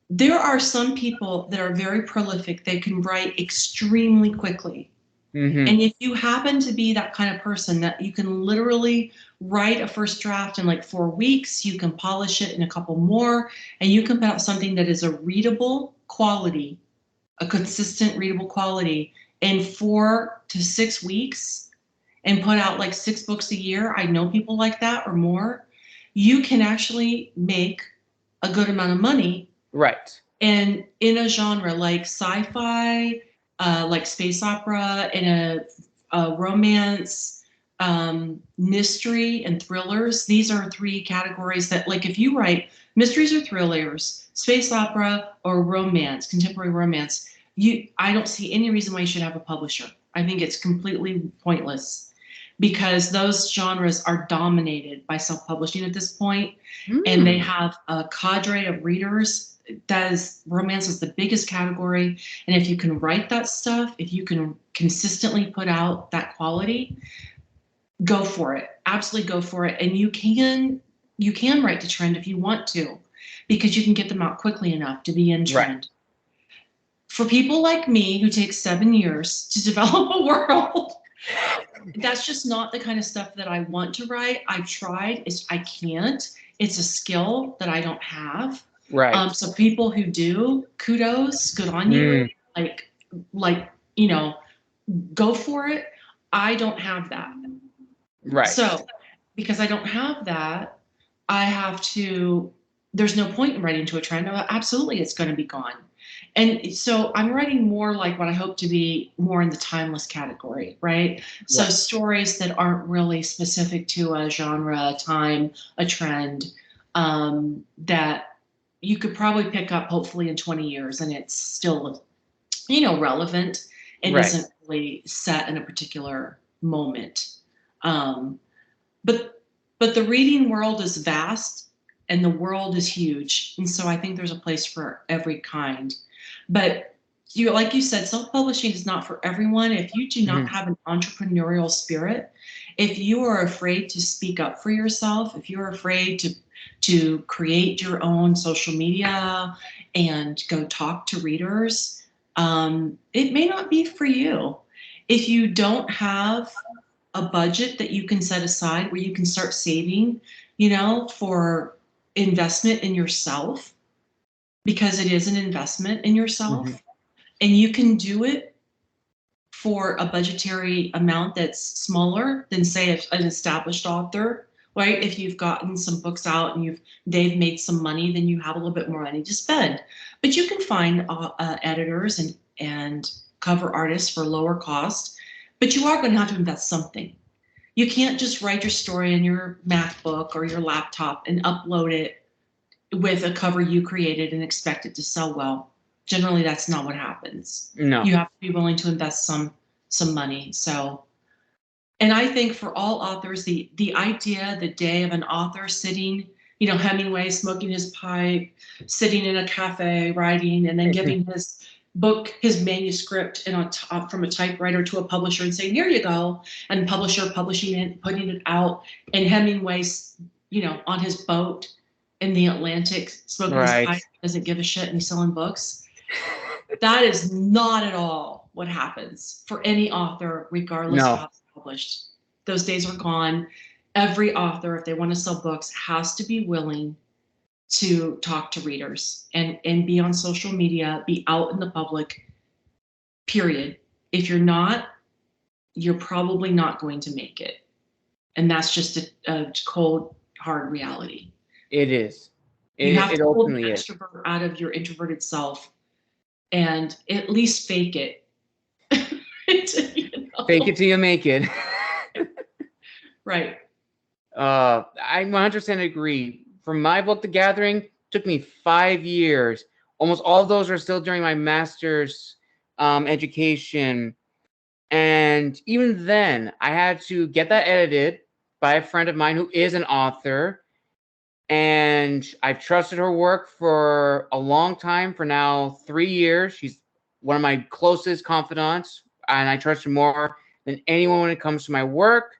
There are some people that are very prolific. They can write extremely quickly. Mm-hmm. And if you happen to be that kind of person that you can literally write a first draft in like 4 weeks, you can polish it in a couple more, and you can put out something that is a readable quality, a consistent readable quality in 4 to 6 weeks and put out like 6 books a year. I know people like that or more. You can actually make a good amount of money. Right. And in a genre like sci-fi, like space opera, and a romance, mystery, and thrillers. These are 3 categories that, like, if you write mysteries or thrillers, space opera, or romance, contemporary romance, I don't see any reason why you should have a publisher. I think it's completely pointless because those genres are dominated by self-publishing at this point, and they have a cadre of readers. Romance is the biggest category, and if you can write that stuff, if you can consistently put out that quality, go for it. Absolutely go for it. And you can write to trend if you want to, because you can get them out quickly enough to be in trend. Right. For people like me who take 7 years to develop a world, that's just not the kind of stuff that I want to write. I've tried. I can't. It's a skill that I don't have. Right. So people who do, kudos, good on you. Like, go for it. I don't have that. Right. So because I don't have that, there's no point in writing to a trend. Absolutely, it's going to be gone. And so I'm writing more like what I hope to be more in the timeless category, right? So stories that aren't really specific to a genre, a time, a trend, that you could probably pick up hopefully in 20 years and it's still, relevant and isn't really set in a particular moment. But the reading world is vast and the world is huge. And so I think there's a place for every kind. But like you said, self-publishing is not for everyone. If you do not have an entrepreneurial spirit, if you are afraid to speak up for yourself, if you're afraid to create your own social media and go talk to readers, it may not be for you. If you don't have a budget that you can set aside where you can start saving, for investment in yourself, because it is an investment in yourself, and you can do it for a budgetary amount that's smaller than, say, an established author, right? If you've gotten some books out and they've made some money, then you have a little bit more money to spend. But you can find editors and cover artists for lower cost, but you are going to have to invest something. You can't just write your story in your MacBook or your laptop and upload it with a cover you created and expect it to sell well. Generally, that's not what happens. No. You have to be willing to invest some money. So, and I think for all authors, the idea, the day of an author sitting, Hemingway smoking his pipe, sitting in a cafe writing, and then giving his book, his manuscript from a typewriter to a publisher and saying, here you go, and publisher publishing it, putting it out, and Hemingway's, on his boat in the Atlantic smoking his pipe, doesn't give a shit, and he's selling books. That is not at all what happens for any author, regardless of how it's published. Those days are gone. Every author, if they want to sell books, has to be willing to talk to readers and be on social media, be out in the public, period. If you're not, you're probably not going to make it. And that's just a cold, hard reality. It is. You have to pull the extrovert out of your introverted self and at least fake it. Fake it till you make it. Right. I 100% agree. For my book, The Gathering, took me 5 years. Almost all of those are still during my master's education. And even then, I had to get that edited by a friend of mine who is an author. And I've trusted her work for a long time, for now 3 years. She's one of my closest confidants, and I trust her more than anyone when it comes to my work.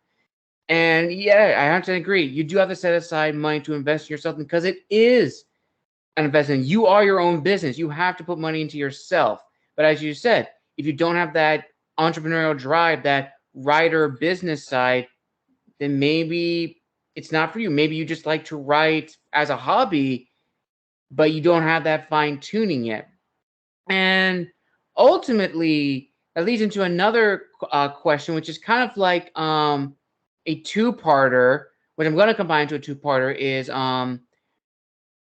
And yeah, I have to agree. You do have to set aside money to invest in yourself because it is an investment. You are your own business. You have to put money into yourself. But as you said, if you don't have that entrepreneurial drive, that writer business side, then maybe it's not for you. Maybe you just like to write as a hobby, but you don't have that fine tuning yet. And ultimately, that leads into another question, which is kind of like a two-parter, which I'm going to combine into a two-parter, is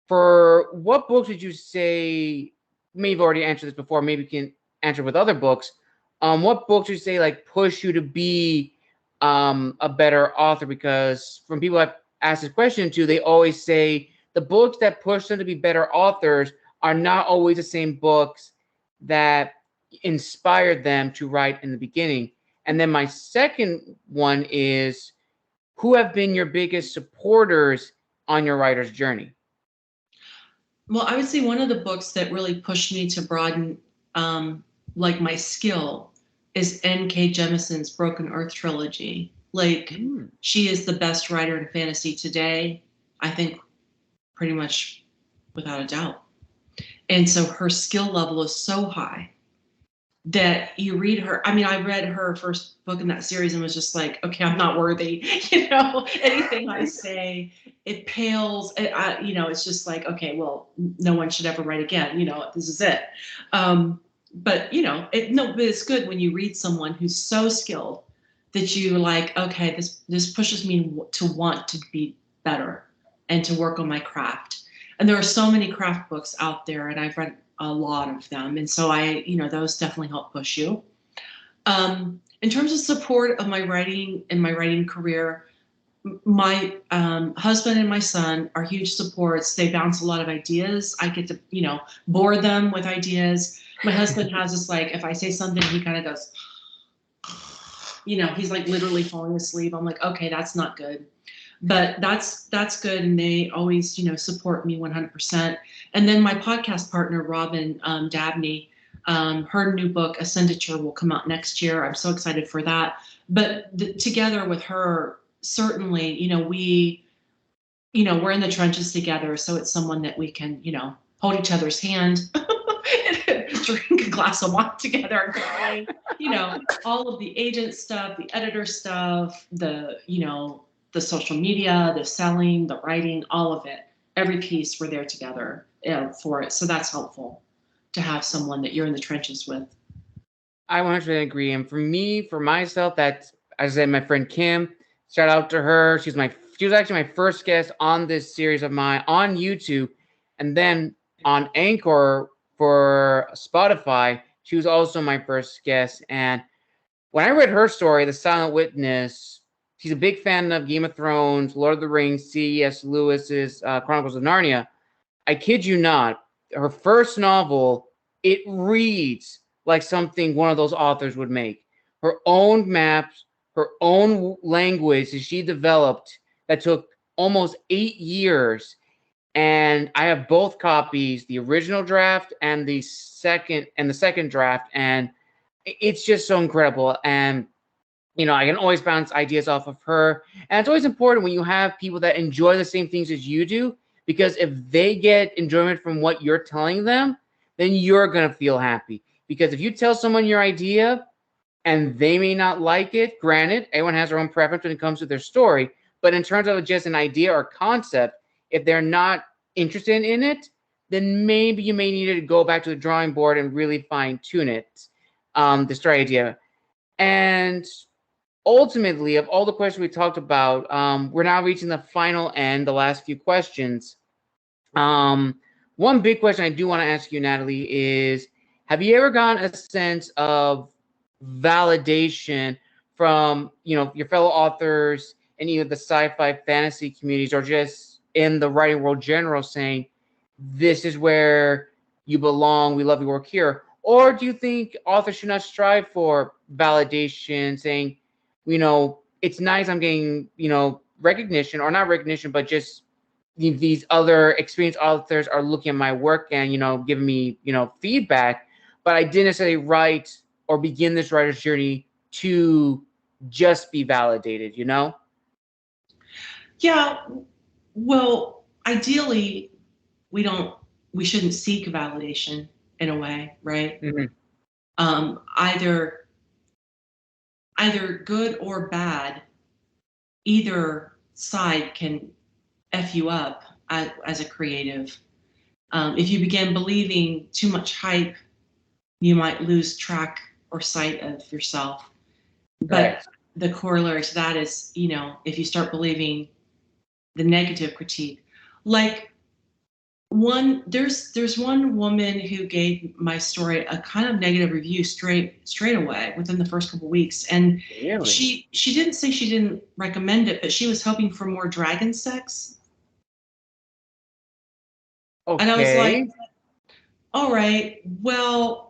for what books would you say, maybe you've already answered this before, maybe you can answer with other books, what books would you say like push you to be a better author? Because from people I've asked this question to, they always say the books that push them to be better authors are not always the same books that inspired them to write in the beginning. And then my second one is, who have been your biggest supporters on your writer's journey? Well, I would say one of the books that really pushed me to broaden like my skill is N.K. Jemisin's Broken Earth trilogy. Like, she is the best writer in fantasy today, I think, pretty much without a doubt. And so her skill level is so high that you read her. I mean, I read her first book in that series and was just like, okay, I'm not worthy. Anything I say, it pales. It's just like, okay, well, no one should ever write again. This is it. But it's good when you read someone who's so skilled that you like, okay, this pushes me to want to be better and to work on my craft. And there are so many craft books out there, and I've read a lot of them. And so those definitely help push you. In terms of support of my writing and my writing career, my husband and my son are huge supports. They bounce a lot of ideas. I get to, bore them with ideas. My husband has this, like, if I say something, he kind of goes, he's like literally falling asleep. I'm like, okay, that's not good. But that's good, and they always support me 100%. And then my podcast partner Robin Dabney, her new book Ascendature will come out next year. I'm so excited for that. But together with her, certainly, we're in the trenches together, so it's someone that we can hold each other's hand, drink a glass of wine together, and cry. All of the agent stuff, the editor stuff, the social media, the selling, the writing, all of it, every piece, we're there together for it. So that's helpful to have someone that you're in the trenches with. I 100% agree. And for myself, that's, as I said, my friend Kim, shout out to her. She was actually my first guest on this series of mine on YouTube. And then on Anchor for Spotify, she was also my first guest. And when I read her story, The Silent Witness, she's a big fan of Game of Thrones, Lord of the Rings, C.S. Lewis's Chronicles of Narnia. I kid you not, her first novel, it reads like something one of those authors would make. Her own maps, her own language that she developed that took almost 8 years. And I have both copies, the original draft and the second draft, and it's just so incredible. And I can always bounce ideas off of her. And it's always important when you have people that enjoy the same things as you do, because if they get enjoyment from what you're telling them, then you're going to feel happy. Because if you tell someone your idea and they may not like it, granted, everyone has their own preference when it comes to their story, but in terms of just an idea or concept, if they're not interested in it, then maybe you may need to go back to the drawing board and really fine tune it, the story idea. And ultimately, of all the questions we talked about, we're now reaching the final end, the last few questions. One big question I do want to ask you, Natalie, is have you ever gotten a sense of validation from, your fellow authors and either the sci-fi fantasy communities or just in the writing world general saying, this is where you belong, we love your work here? Or do you think authors should not strive for validation, saying, it's nice I'm getting, recognition, or not recognition, but just, these other experienced authors are looking at my work and, giving me, feedback, but I didn't necessarily write or begin this writer's journey to just be validated, Yeah. Well, ideally, we shouldn't seek validation in a way, right? Mm-hmm. Either good or bad, either side can F you up as a creative. If you begin believing too much hype, you might lose track or sight of yourself. But Right. the corollary to that is, if you start believing the negative critique, like there's one woman who gave my story a kind of negative review straight away within the first couple of weeks, and Really? she didn't say she didn't recommend it, but she was hoping for more dragon sex. Okay. And I was like, all right, well,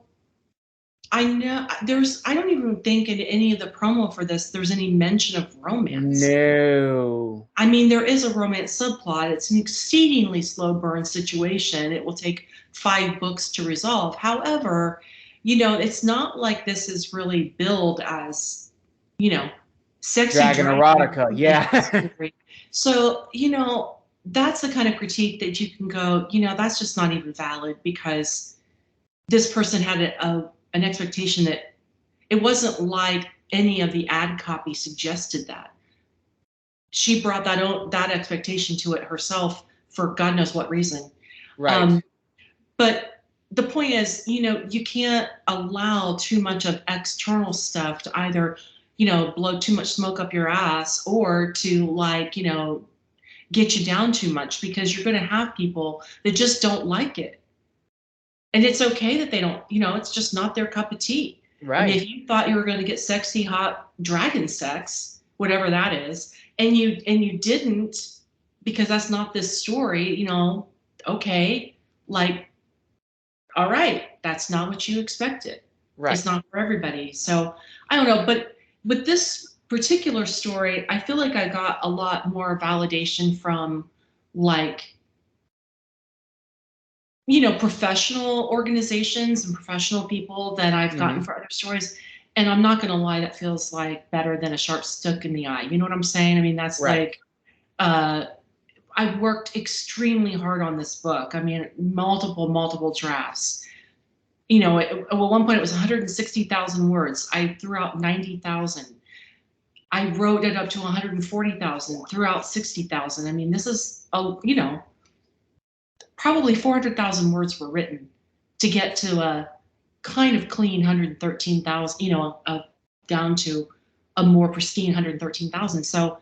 I know I don't even think in any of the promo for this there's any mention of romance. No. I mean, there is a romance subplot. It's an exceedingly slow burn situation. It will take 5 books to resolve. However, it's not like this is really billed as, sexy Dragon erotica. Yeah. So, that's the kind of critique that you can go, that's just not even valid, because this person had an expectation that it wasn't like any of the ad copy suggested that. She brought that expectation to it herself for God knows what reason. Right. But the point is, you can't allow too much of external stuff to either, blow too much smoke up your ass, or to get you down too much, because you're going to have people that just don't like it. And it's okay that they don't, it's just not their cup of tea. Right. I mean, if you thought you were going to get sexy, hot dragon sex, whatever that is, and you didn't, because that's not this story, okay, like, all right, that's not what you expected. Right. It's not for everybody. So I don't know, but with this particular story, I feel like I got a lot more validation from, like, professional organizations and professional people that I've gotten for other stories. And I'm not going to lie, that feels like better than a sharp stick in the eye. You know what I'm saying? I mean, that's right. Like, I worked extremely hard on this book. I mean, multiple drafts. At one point it was 160,000 words. I threw out 90,000. I wrote it up to 140,000, threw out 60,000. I mean, this is probably 400,000 words were written to get to a kind of clean 113,000, down to a more pristine 113,000. So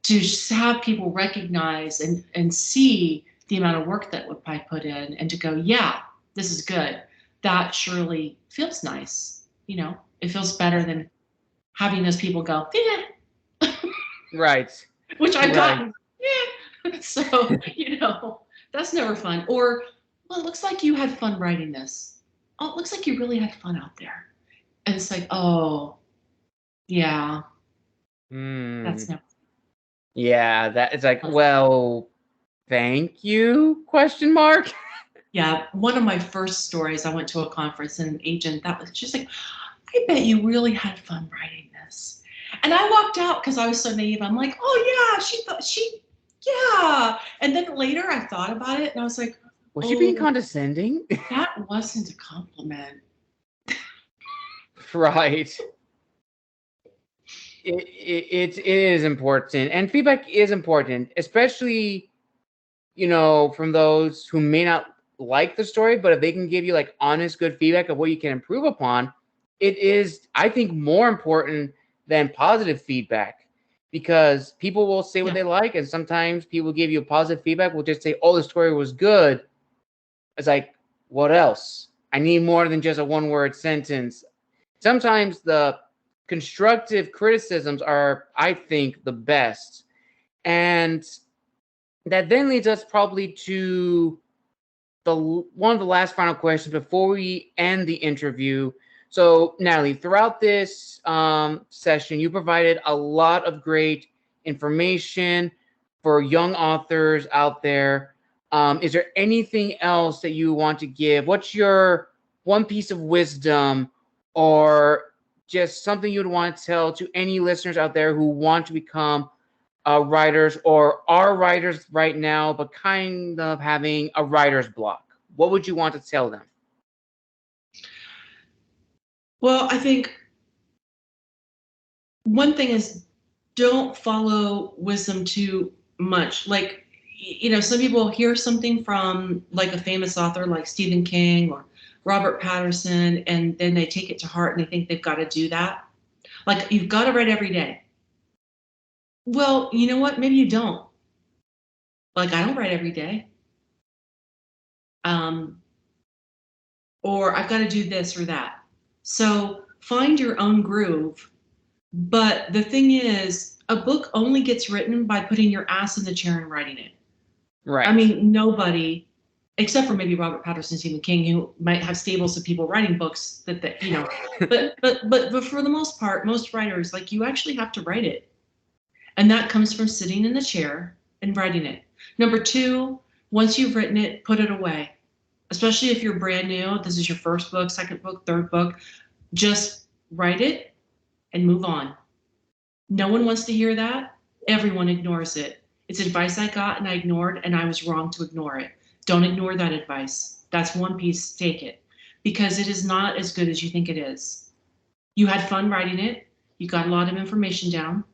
to have people recognize and see the amount of work that I put in, and to go, yeah, this is good, that surely feels nice. It feels better than having those people go, yeah. Right. Which I've gotten. Yeah. So, that's never fun. Or, well, it looks like you had fun writing this. Oh, it looks like you really had fun out there. And it's like, oh, yeah. That's never. Yeah, that it's like, well, thank you, question mark. Yeah, one of my first stories, I went to a conference and an agent, that was just like, I bet you really had fun writing this. And I walked out because I was so naive. I'm like, oh yeah, yeah. And then later I thought about it and I was like, was she being condescending? That wasn't a compliment. Right. It is important, and feedback is important, especially, from those who may not like the story, but if they can give you like honest, good feedback of what you can improve upon, it is, I think, more important than positive feedback, because people will say what they like, and sometimes people give you positive feedback will just say, oh, the story was good. It's like, what else? I need more than just a one-word sentence. Sometimes the constructive criticisms are, I think, the best. And that then leads us probably to one of the last final questions before we end the interview. So, Natalie, throughout this session, you provided a lot of great information, for young authors out there, is there anything else that you want to give? What's your one piece of wisdom or just something you'd want to tell to any listeners out there who want to become writers or are writers right now, but kind of having a writer's block? What would you want to tell them? Well, I think one thing is don't follow wisdom too much. Like, some people hear something from like a famous author like Stephen King or Robert Patterson, and then they take it to heart and they think they've got to do that. Like, you've got to write every day. Well, you know what? Maybe you don't. Like, I don't write every day. Or I've got to do this or that. So find your own groove. But the thing is, a book only gets written by putting your ass in the chair and writing it. Right. I mean, nobody, except for maybe Robert Patterson, Stephen King, who might have stables of people writing books but for the most part, most writers, like, you actually have to write it. And that comes from sitting in the chair and writing it. Number two, once you've written it, put it away. Especially if you're brand new, this is your first book, second book, third book, just write it and move on. No one wants to hear that. Everyone ignores it. It's advice I got and I ignored, and I was wrong to ignore it. Don't ignore that advice. That's one piece, take it. Because it is not as good as you think it is. You had fun writing it. You got a lot of information down.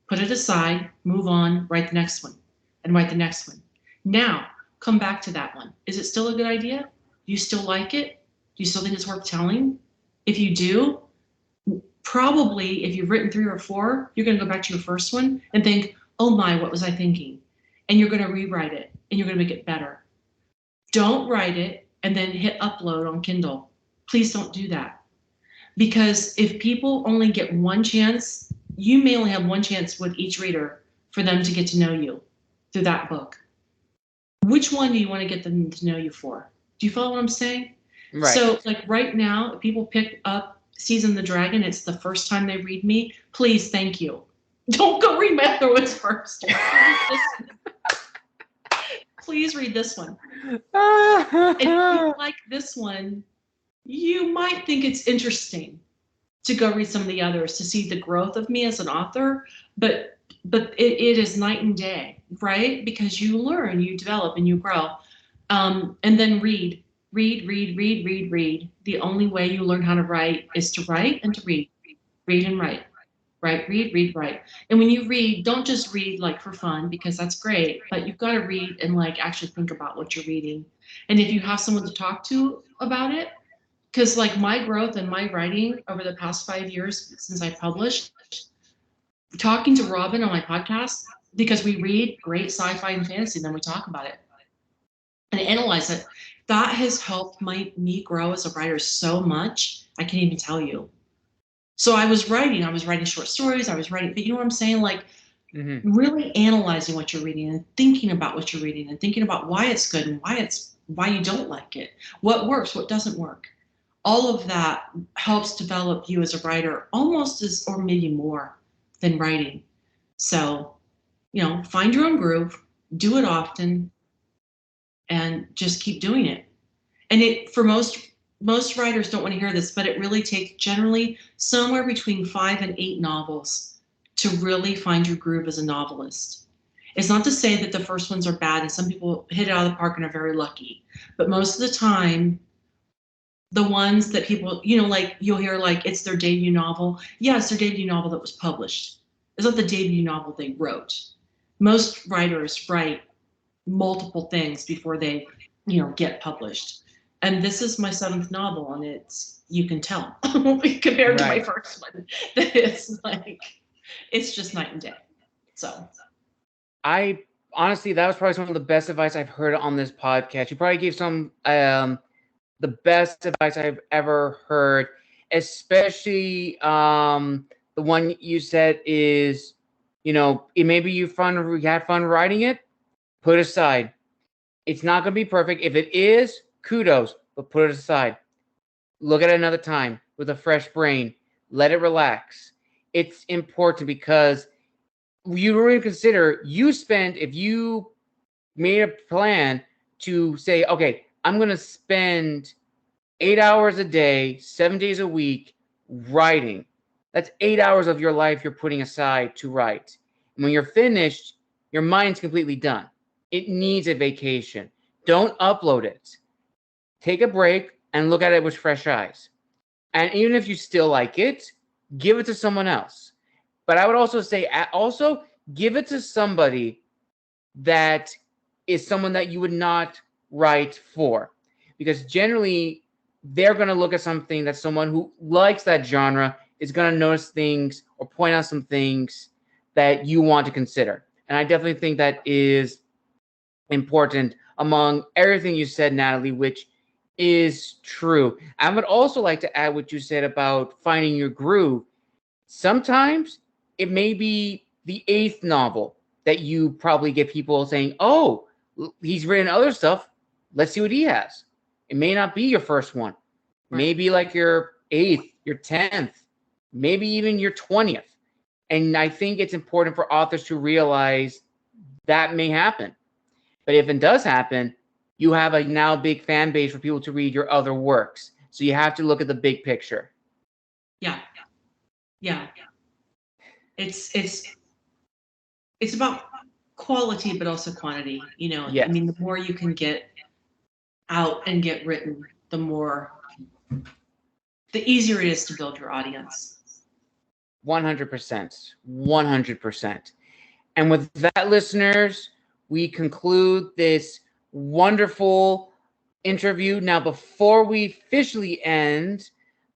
Put it aside, move on, write the next one, and write the next one. Now, come back to that one. Is it still a good idea? Do you still like it? Do you still think it's worth telling? If you do, probably if you've written 3 or 4, you're going to go back to your first one and think, oh my, what was I thinking? And you're going to rewrite it and you're going to make it better. Don't write it and then hit upload on Kindle. Please don't do that. Because if people only get one chance, you may only have one chance with each reader for them to get to know you through that book. Which one do you want to get them to know you for? Do you follow what I'm saying? Right. So, like, right now, if people pick up Season the Dragon, it's the first time they read me, please, thank you. Don't go read my other ones first. Please read this one. If you like this one, you might think it's interesting to go read some of the others to see the growth of me as an author, but it is night and day, right? Because you learn, you develop, and you grow. And then read. The only way you learn how to write is to write and to read. Read and write. Right? Read, write. And when you read, don't just read like for fun, because that's great, but you've got to read and like actually think about what you're reading. And if you have someone to talk to about it, because like my growth and my writing over the past 5 years since I published, talking to Robin on my podcast, because we read great sci-fi and fantasy, and then we talk about it and analyze it, that has helped me grow as a writer so much, I can't even tell you. So I was writing short stories, but you know what I'm saying? Like, really analyzing what you're reading and thinking about what you're reading and thinking about why it's good and why you don't like it, what works, what doesn't work. All of that helps develop you as a writer almost as, or maybe more than writing. So, find your own groove, do it often, and just keep doing it. And for most writers don't want to hear this, but it really takes generally somewhere between 5 and 8 novels to really find your groove as a novelist. It's not to say that the first ones are bad, and some people hit it out of the park and are very lucky. But most of the time, the ones that people, like, you'll hear like it's their debut novel. Yeah, it's their debut novel that was published. It's not the debut novel they wrote. Most writers write multiple things before they, get published. And this is my 7th novel, and you can tell compared to my first one that it's just night and day. So I honestly, that was probably some of the best advice I've heard on this podcast. You probably gave some the best advice I've ever heard, especially the one you said is, maybe you had fun writing it, put aside. It's not going to be perfect. If it is, kudos, but put it aside. Look at it another time with a fresh brain. Let it relax. It's important because you really consider if you made a plan to say, okay, I'm going to spend 8 hours a day, 7 days a week writing. That's 8 hours of your life you're putting aside to write. And when you're finished, your mind's completely done. It needs a vacation. Don't upload it. Take a break and look at it with fresh eyes. And even if you still like it, give it to someone else. But I would also say, also give it to somebody that is someone that you would not write for. Because generally, they're going to look at something that someone who likes that genre is going to notice things or point out some things that you want to consider. And I definitely think that is important among everything you said, Natalie, which is true. I would also like to add what you said about finding your groove. Sometimes it may be the eighth novel that you probably get people saying, oh, he's written other stuff. Let's see what he has. It may not be your first one. Maybe like your eighth, your 10th, maybe even your 20th. And I think it's important for authors to realize that may happen. But if it does happen, you have a now big fan base for people to read your other works. So you have to look at the big picture. Yeah. Yeah. It's about quality, but also quantity. Yes. I mean, the more you can get out and get written, the easier it is to build your audience. 100%. 100%. And with that, listeners, we conclude this wonderful interview. Now, before we officially end,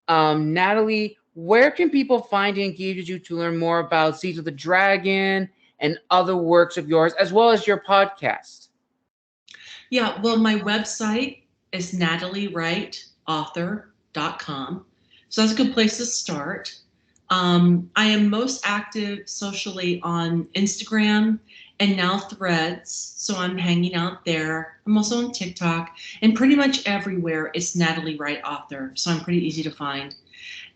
Natalie, where can people find and engage with you to learn more about Seeds of the Dragon and other works of yours, as well as your podcast? Yeah, well, my website is nataliewrightauthor.com. So that's a good place to start. I am most active socially on Instagram and now Threads. So I'm hanging out there. I'm also on TikTok, and pretty much everywhere it's Natalie Wright Author. So I'm pretty easy to find.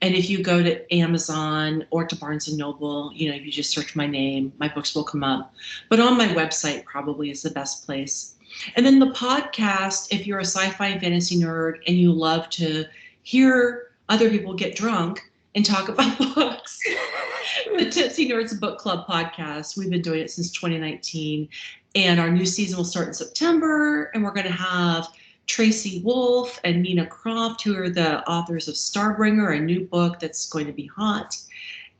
And if you go to Amazon or to Barnes & Noble, if you just search my name, my books will come up. But on my website probably is the best place. And then the podcast, if you're a sci-fi and fantasy nerd and you love to hear other people get drunk and talk about books, the Tipsy Nerds Book Club podcast, we've been doing it since 2019. And our new season will start in September. And we're going to have Tracy Wolf and Nina Croft, who are the authors of Starbringer, a new book that's going to be hot.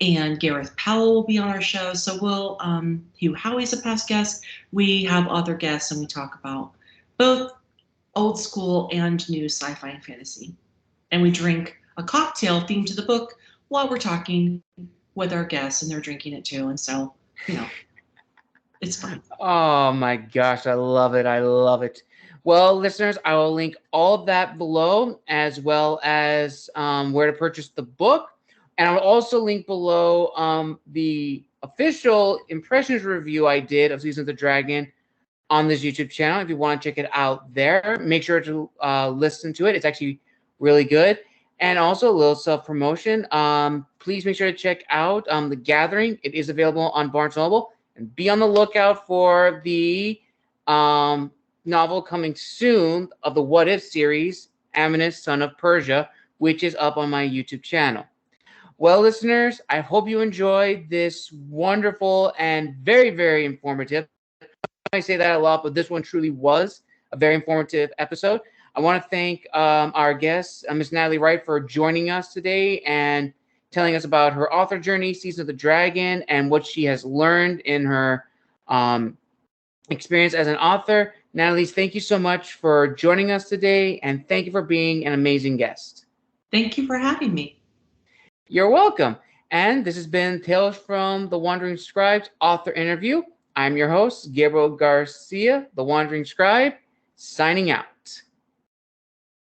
And Gareth Powell will be on our show. So we'll, Hugh Howey's a past guest. We have author guests and we talk about both old school and new sci-fi and fantasy. And we drink a cocktail themed to the book while we're talking with our guests, and they're drinking it too. And so, it's fun. Oh my gosh, I love it. I love it. Well, listeners, I will link all of that below, as well as where to purchase the book. And I'll also link below the official impressions review I did of Season of the Dragon on this YouTube channel. If you want to check it out there, make sure to listen to it. It's actually really good. And also a little self-promotion. Please make sure to check out The Gathering. It is available on Barnes & Noble. And be on the lookout for the novel coming soon of the What If series, Aminus, Son of Persia, which is up on my YouTube channel. Well, listeners, I hope you enjoyed this wonderful and very, very informative. I say that a lot, but this one truly was a very informative episode. I want to thank our guest, Miss Natalie Wright, for joining us today and telling us about her author journey, Season of the Dragon, and what she has learned in her experience as an author. Natalie, thank you so much for joining us today, and thank you for being an amazing guest. Thank you for having me. You're welcome. And this has been Tales from the Wandering Scribes author interview. I'm your host, Gabriel Garcia, the Wandering Scribe, signing out.